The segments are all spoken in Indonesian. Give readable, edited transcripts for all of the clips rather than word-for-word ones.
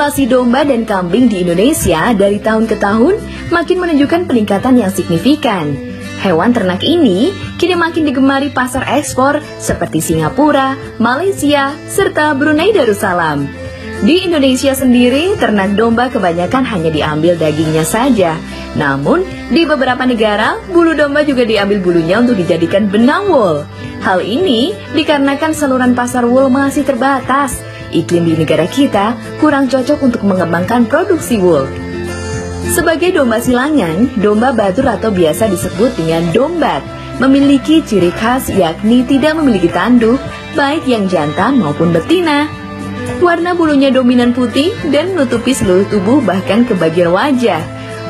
Populasi domba dan kambing di Indonesia dari tahun ke tahun makin menunjukkan peningkatan yang signifikan. Hewan ternak ini kini makin digemari pasar ekspor seperti Singapura, Malaysia, serta Brunei Darussalam. Di Indonesia sendiri, ternak domba kebanyakan hanya diambil dagingnya saja. Namun, di beberapa negara, bulu domba juga diambil bulunya untuk dijadikan benang wool. Hal ini dikarenakan saluran pasar wool masih terbatas. Iklim di negara kita kurang cocok untuk mengembangkan produksi wool. Sebagai domba silangan, domba batur atau biasa disebut dengan dombat, memiliki ciri khas yakni tidak memiliki tanduk, baik yang jantan maupun betina. Warna bulunya dominan putih dan menutupi seluruh tubuh bahkan ke bagian wajah.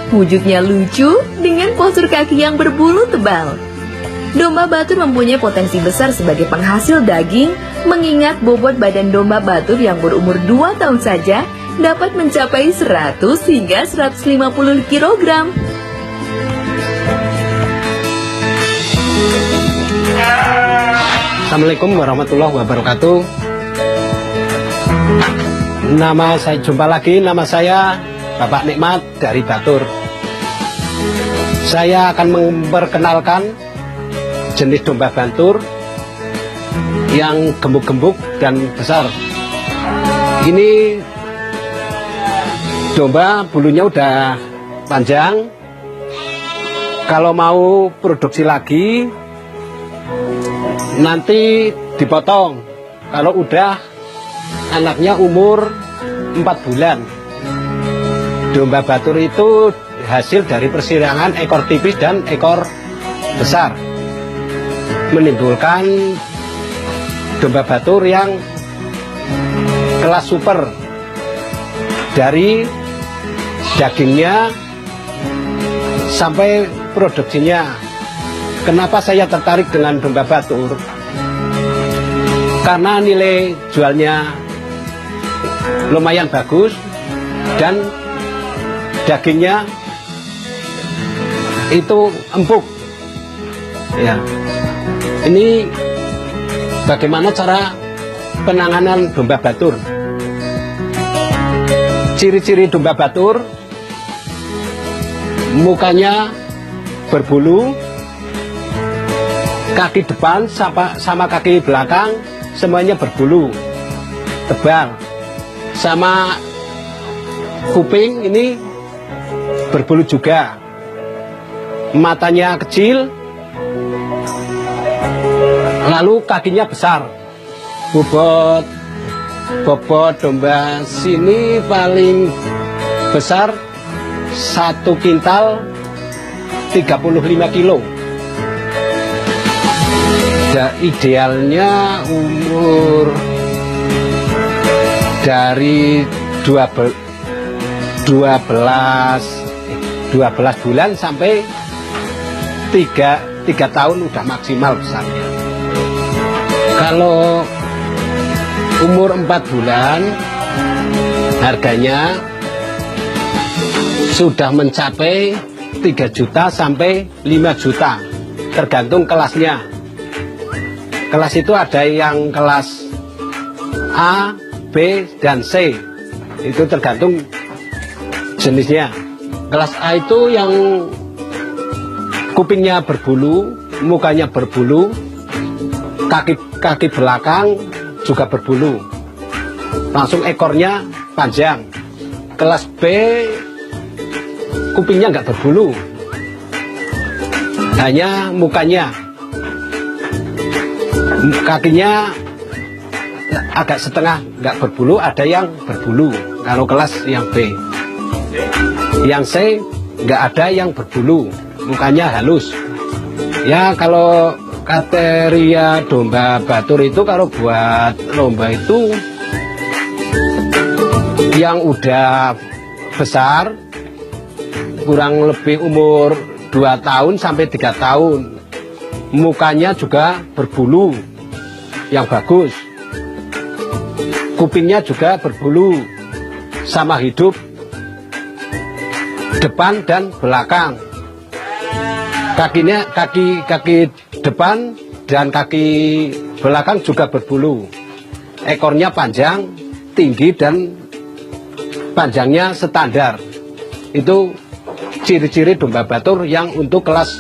Wujudnya lucu dengan postur kaki yang berbulu tebal. Domba batur mempunyai potensi besar sebagai penghasil daging, mengingat bobot badan domba batur yang berumur 2 tahun saja dapat mencapai 100 hingga 150 kg. Assalamualaikum warahmatullahi wabarakatuh. Nama saya Bapak Nikmat dari Batur. Saya akan memperkenalkan jenis domba Batur yang gemuk-gemuk dan besar. Ini domba bulunya udah panjang. Kalau mau produksi lagi nanti dipotong. Kalau udah anaknya umur 4 bulan. Domba Batur itu hasil dari persilangan ekor tipis dan ekor besar, menimbulkan domba Batur yang kelas super. Dari dagingnya sampai produksinya. Kenapa saya tertarik dengan domba Batur? Karena nilai jualnya lumayan bagus dan dagingnya itu empuk. Ya. Ini bagaimana cara penanganan domba Batur? Ciri-ciri domba Batur: mukanya berbulu, kaki depan sama kaki belakang semuanya berbulu tebal, sama kuping ini berbulu juga, matanya kecil, lalu kakinya besar. Bobot domba sini paling besar 1 kintal 35 kilo. Idealnya umur dari 12 bulan sampai 3 tahun udah maksimal besarnya. Kalau umur 4 bulan harganya sudah mencapai 3 juta sampai 5 juta tergantung kelasnya. Kelas itu ada yang kelas A, B, dan C. Itu tergantung jenisnya. Kelas A itu yang kupingnya berbulu, mukanya berbulu, kaki belakang juga berbulu, langsung ekornya panjang. Kelas B kupingnya nggak berbulu, hanya mukanya, kakinya agak setengah nggak berbulu, ada yang berbulu. Kalau kelas yang B, yang C nggak ada yang berbulu, mukanya halus. Ya, kalau kriteria domba Batur itu kalau buat lomba itu yang udah besar, kurang lebih umur 2 tahun sampai 3 tahun, mukanya juga berbulu yang bagus, kupingnya juga berbulu, sama hidup depan dan belakang. Kaki depan dan kaki belakang juga berbulu. Ekornya panjang, tinggi, dan panjangnya standar. Itu ciri-ciri domba batur yang untuk kelas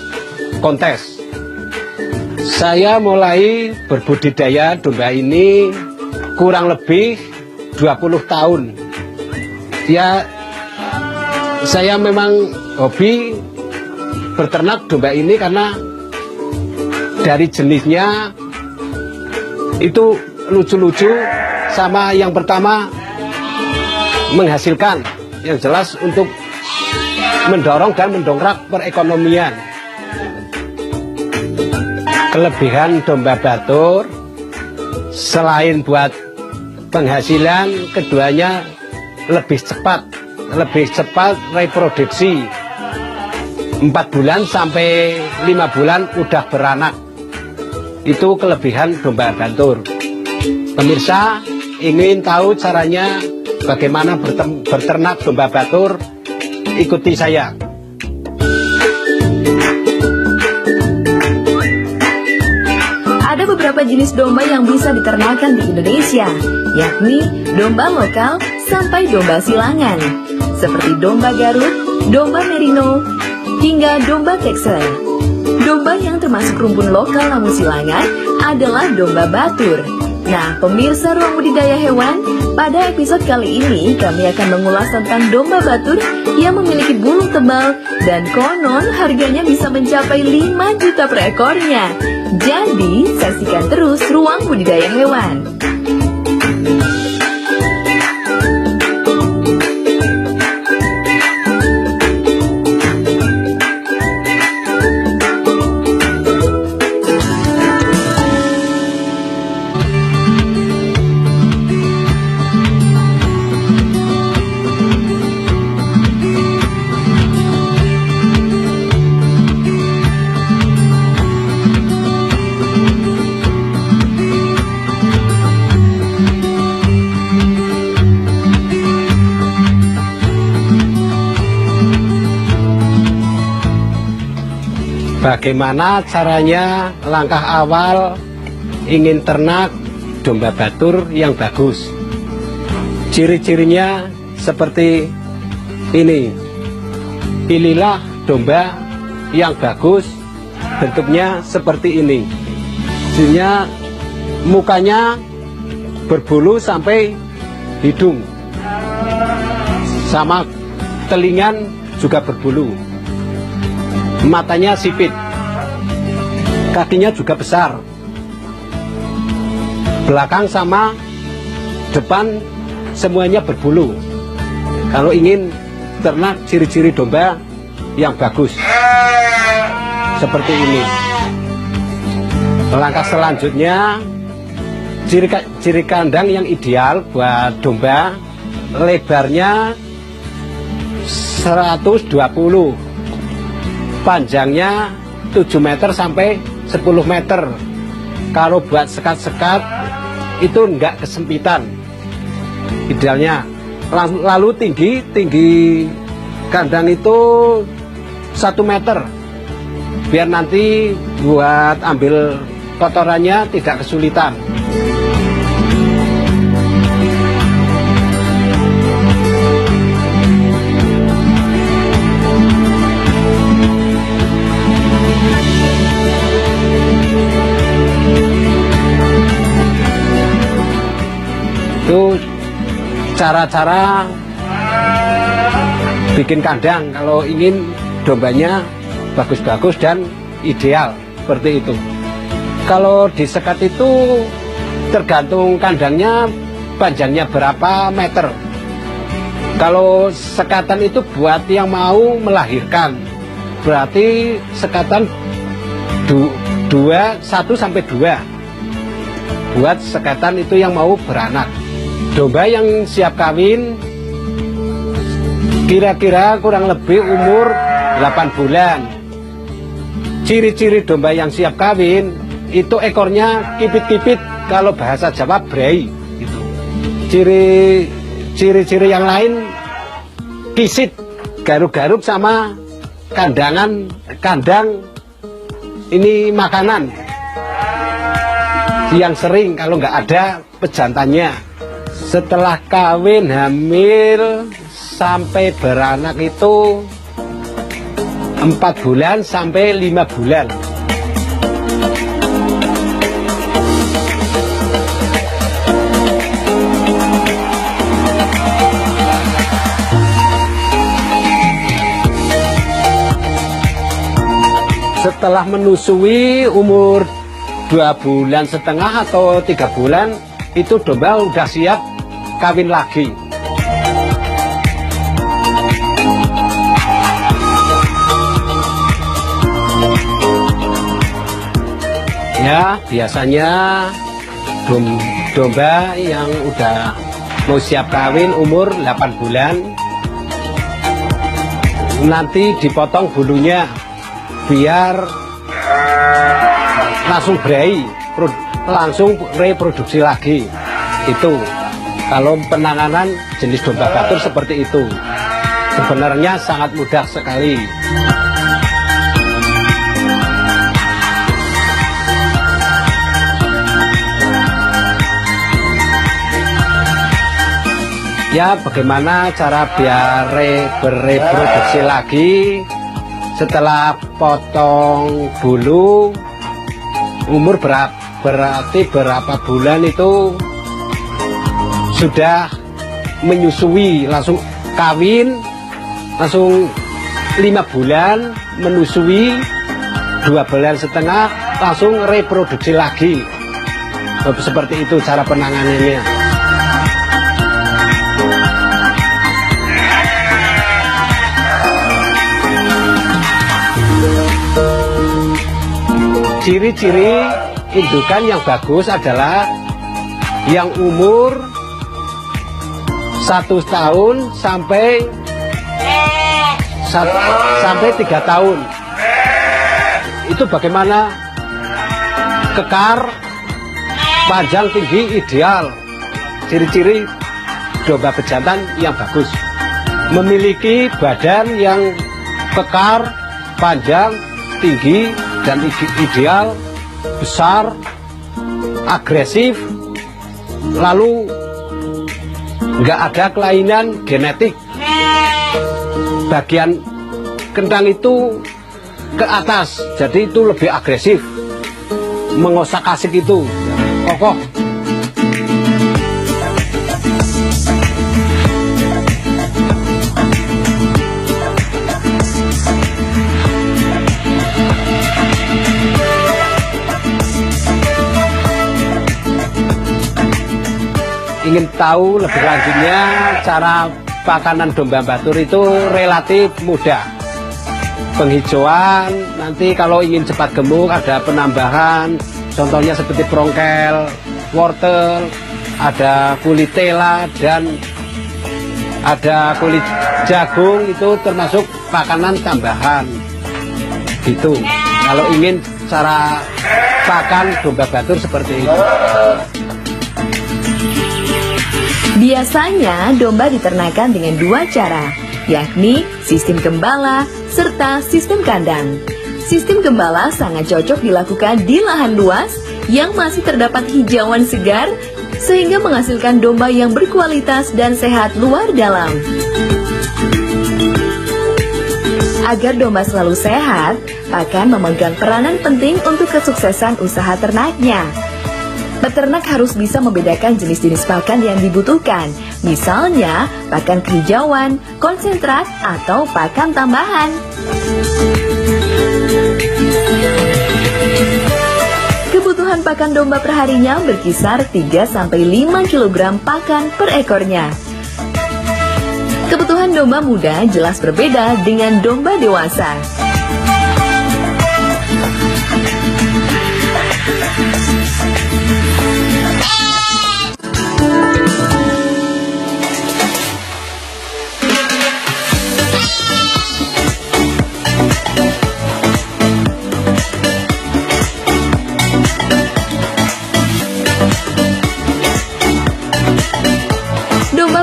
kontes. Saya mulai berbudidaya domba ini kurang lebih 20 tahun. Ya, saya memang hobi berternak domba ini karena dari jenisnya itu lucu-lucu, sama yang pertama menghasilkan, yang jelas untuk mendorong dan mendongkrak perekonomian. Kelebihan domba batur selain buat penghasilan, keduanya lebih cepat reproduksi. 4 bulan sampai 5 bulan udah beranak. Itu kelebihan domba batur. Pemirsa ingin tahu caranya bagaimana berternak domba batur? Ikuti saya. Ada beberapa jenis domba yang bisa diternakan di Indonesia, yakni domba lokal sampai domba silangan, seperti domba Garut, domba Merino, hingga domba Texel. Domba yang termasuk rumpun lokal namun silangan adalah domba batur. Nah, pemirsa Ruang Budidaya Hewan, pada episode kali ini kami akan mengulas tentang domba batur yang memiliki bulu tebal dan konon harganya bisa mencapai 5 juta per ekornya. Jadi, saksikan terus Ruang Budidaya Hewan. Bagaimana caranya langkah awal ingin ternak domba batur yang bagus? Ciri-cirinya seperti ini. Pilihlah domba yang bagus, bentuknya seperti ini. Jadinya mukanya berbulu sampai hidung, sama telingan juga berbulu. Matanya sipit, kakinya juga besar, belakang sama depan semuanya berbulu. Kalau ingin ternak ciri-ciri domba yang bagus seperti ini. Langkah selanjutnya, ciri kandang yang ideal buat domba, lebarnya 120, panjangnya 7 meter sampai 10 meter. Kalau buat sekat-sekat itu enggak kesempitan idealnya. Lalu tinggi kandang itu 1 meter, biar nanti buat ambil kotorannya tidak kesulitan. Itu cara-cara bikin kandang kalau ingin dombanya bagus-bagus dan ideal seperti itu. Kalau disekat itu tergantung kandangnya panjangnya berapa meter. Kalau sekatan itu buat yang mau melahirkan, berarti sekatan 1 sampai 2 buat sekatan itu yang mau beranak. Domba yang siap kawin kira-kira kurang lebih umur 8 bulan. Ciri-ciri domba yang siap kawin itu ekornya kipit-kipit, kalau bahasa Jawa brei gitu. Ciri-ciri yang lain kisit, garuk-garuk, sama kandang ini makanan yang sering kalau nggak ada pejantannya. Setelah kawin hamil sampai beranak itu 4 bulan sampai 5 bulan. Setelah menusui umur 2,5 bulan atau 3 bulan, itu domba udah siap kawin lagi. Ya, biasanya domba yang udah mau siap kawin umur 8 bulan nanti dipotong bulunya biar langsung berai, langsung reproduksi lagi. Itu kalau penanganan jenis domba batur seperti itu sebenarnya sangat mudah sekali. Ya, bagaimana cara biar bereproduksi lagi setelah potong bulu, umur berarti berapa bulan itu sudah menyusui, langsung kawin, langsung 5 bulan menyusui, 2,5 bulan langsung reproduksi lagi. Seperti itu cara penanganannya. Ciri-ciri indukan yang bagus adalah yang umur 1 tahun sampai 3 tahun. Itu bagaimana? Kekar, panjang, tinggi, ideal. Ciri-ciri domba pejantan yang bagus. Memiliki badan yang kekar, panjang, tinggi, dan ideal, besar, agresif, lalu nggak ada kelainan genetik. Bagian kentang itu ke atas, jadi itu lebih agresif, mengosak-asik itu, kokoh. Ingin tahu lebih lanjutnya cara pakanan domba batur itu relatif mudah. Penghijauan, nanti kalau ingin cepat gemuk ada penambahan, contohnya seperti prongkel, wortel, ada kulit tela, dan ada kulit jagung, itu termasuk pakanan tambahan. Gitu. Kalau ingin cara pakan domba batur seperti itu. Biasanya domba diternakan dengan 2 cara, yakni sistem gembala serta sistem kandang. Sistem gembala sangat cocok dilakukan di lahan luas yang masih terdapat hijauan segar sehingga menghasilkan domba yang berkualitas dan sehat luar dalam. Agar domba selalu sehat, pakan memegang peranan penting untuk kesuksesan usaha ternaknya. Peternak harus bisa membedakan jenis-jenis pakan yang dibutuhkan, misalnya pakan kehijauan, konsentrat, atau pakan tambahan. Kebutuhan pakan domba perharinya berkisar 3-5 kg pakan per ekornya. Kebutuhan domba muda jelas berbeda dengan domba dewasa.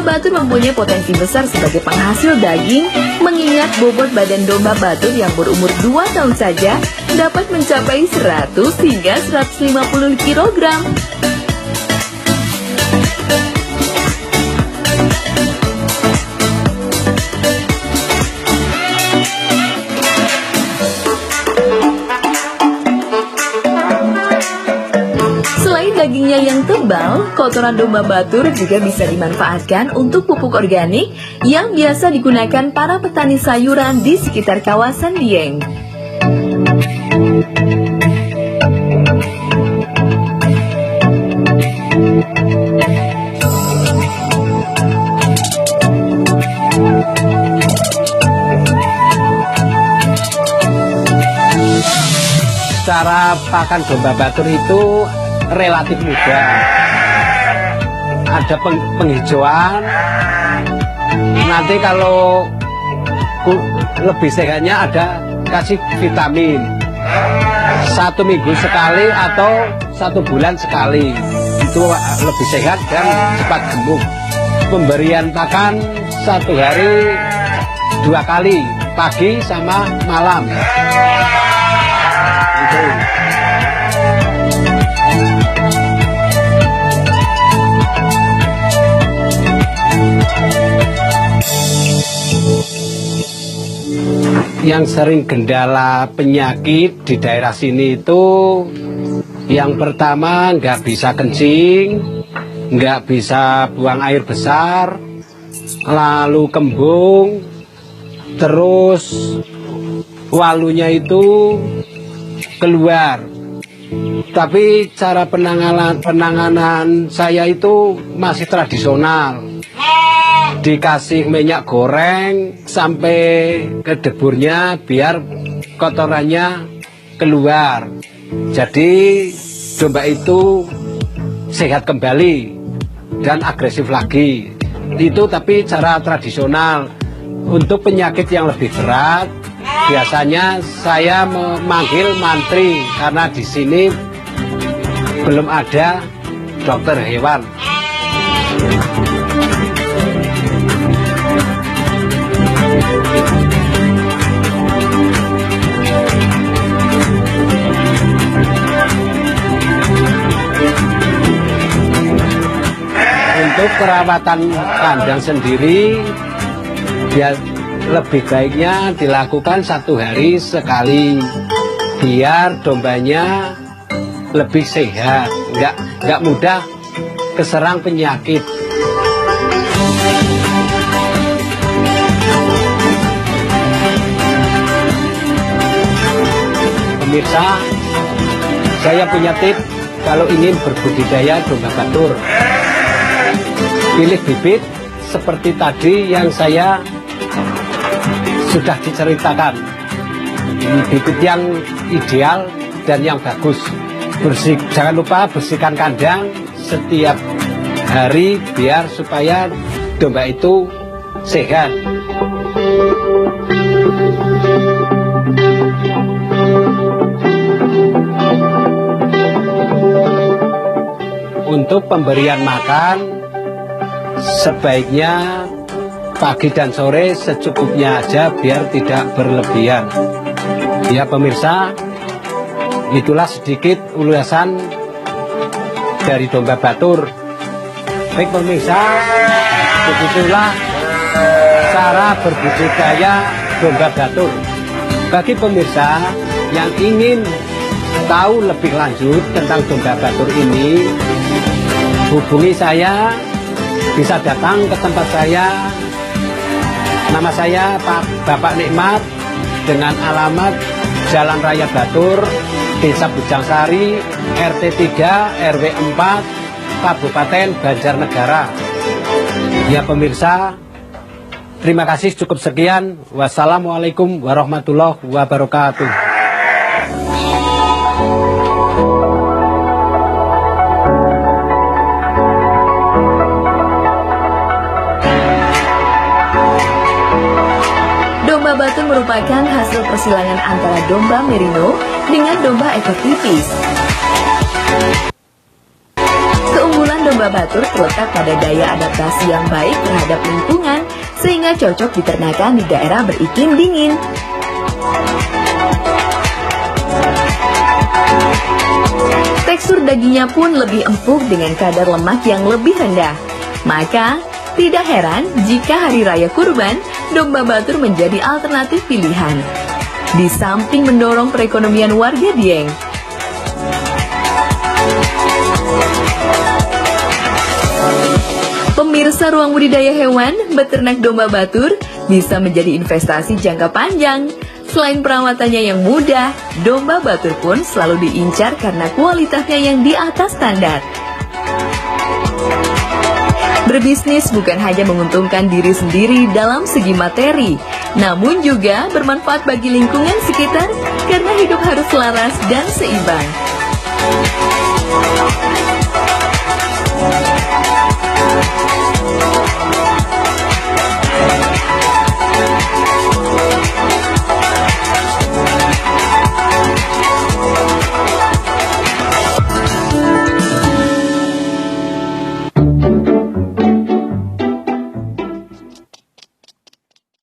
Batur mempunyai potensi besar sebagai penghasil daging, mengingat bobot badan domba batur yang berumur 2 tahun saja dapat mencapai 100 hingga 150 kg. yang tebal, kotoran domba Batur juga bisa dimanfaatkan untuk pupuk organik yang biasa digunakan para petani sayuran di sekitar kawasan Dieng. Cara pakan domba Batur itu relatif mudah. Ada penghijauan. Nanti kalau lebih sehatnya ada kasih vitamin 1 minggu sekali atau 1 bulan sekali. Itu lebih sehat dan cepat gemuk. Pemberian pakan 1 hari 2 kali, pagi sama malam. Yang sering kendala penyakit di daerah sini itu yang pertama nggak bisa kencing, nggak bisa buang air besar, lalu kembung, terus walunya itu keluar. Tapi cara penanganan saya itu masih tradisional. Dikasih minyak goreng sampai ke deburnya biar kotorannya keluar. Jadi domba itu sehat kembali dan agresif lagi. Itu tapi cara tradisional. Untuk penyakit yang lebih berat, biasanya saya memanggil mantri karena di sini belum ada dokter hewan. Untuk perawatan kandang sendiri, ya lebih baiknya dilakukan 1 hari sekali, biar dombanya lebih sehat, nggak mudah keserang penyakit. Pemirsa, saya punya tips kalau ingin berbudidaya domba Batur. Pilih bibit seperti tadi yang saya sudah diceritakan. Bibit yang ideal dan yang bagus. Jangan lupa bersihkan kandang setiap hari biar supaya domba itu sehat. Untuk pemberian makan sebaiknya pagi dan sore secukupnya aja biar tidak berlebihan. Ya pemirsa, itulah sedikit ulasan dari domba Batur. Baik pemirsa, begitulah cara berbudidaya domba Batur. Bagi pemirsa yang ingin tahu lebih lanjut tentang domba Batur ini, hubungi saya, bisa datang ke tempat saya. Nama saya Bapak Nikmat dengan alamat Jalan Raya Batur, Desa Bujangsari, RT 3, RW 4, Kabupaten Banjarnegara. Ya pemirsa, terima kasih, cukup sekian. Wassalamualaikum warahmatullahi wabarakatuh. Domba Batur merupakan hasil persilangan antara domba merino dengan domba ekor tipis. Keunggulan domba Batur terletak pada daya adaptasi yang baik terhadap lingkungan sehingga cocok diternakan di daerah beriklim dingin. Tekstur dagingnya pun lebih empuk dengan kadar lemak yang lebih rendah. Maka, tidak heran jika hari raya kurban, domba Batur menjadi alternatif pilihan. Di samping mendorong perekonomian warga Dieng. Serta ruang budidaya hewan, beternak domba batur bisa menjadi investasi jangka panjang. Selain perawatannya yang mudah, domba batur pun selalu diincar karena kualitasnya yang di atas standar. Berbisnis bukan hanya menguntungkan diri sendiri dalam segi materi, namun juga bermanfaat bagi lingkungan sekitar karena hidup harus selaras dan seimbang.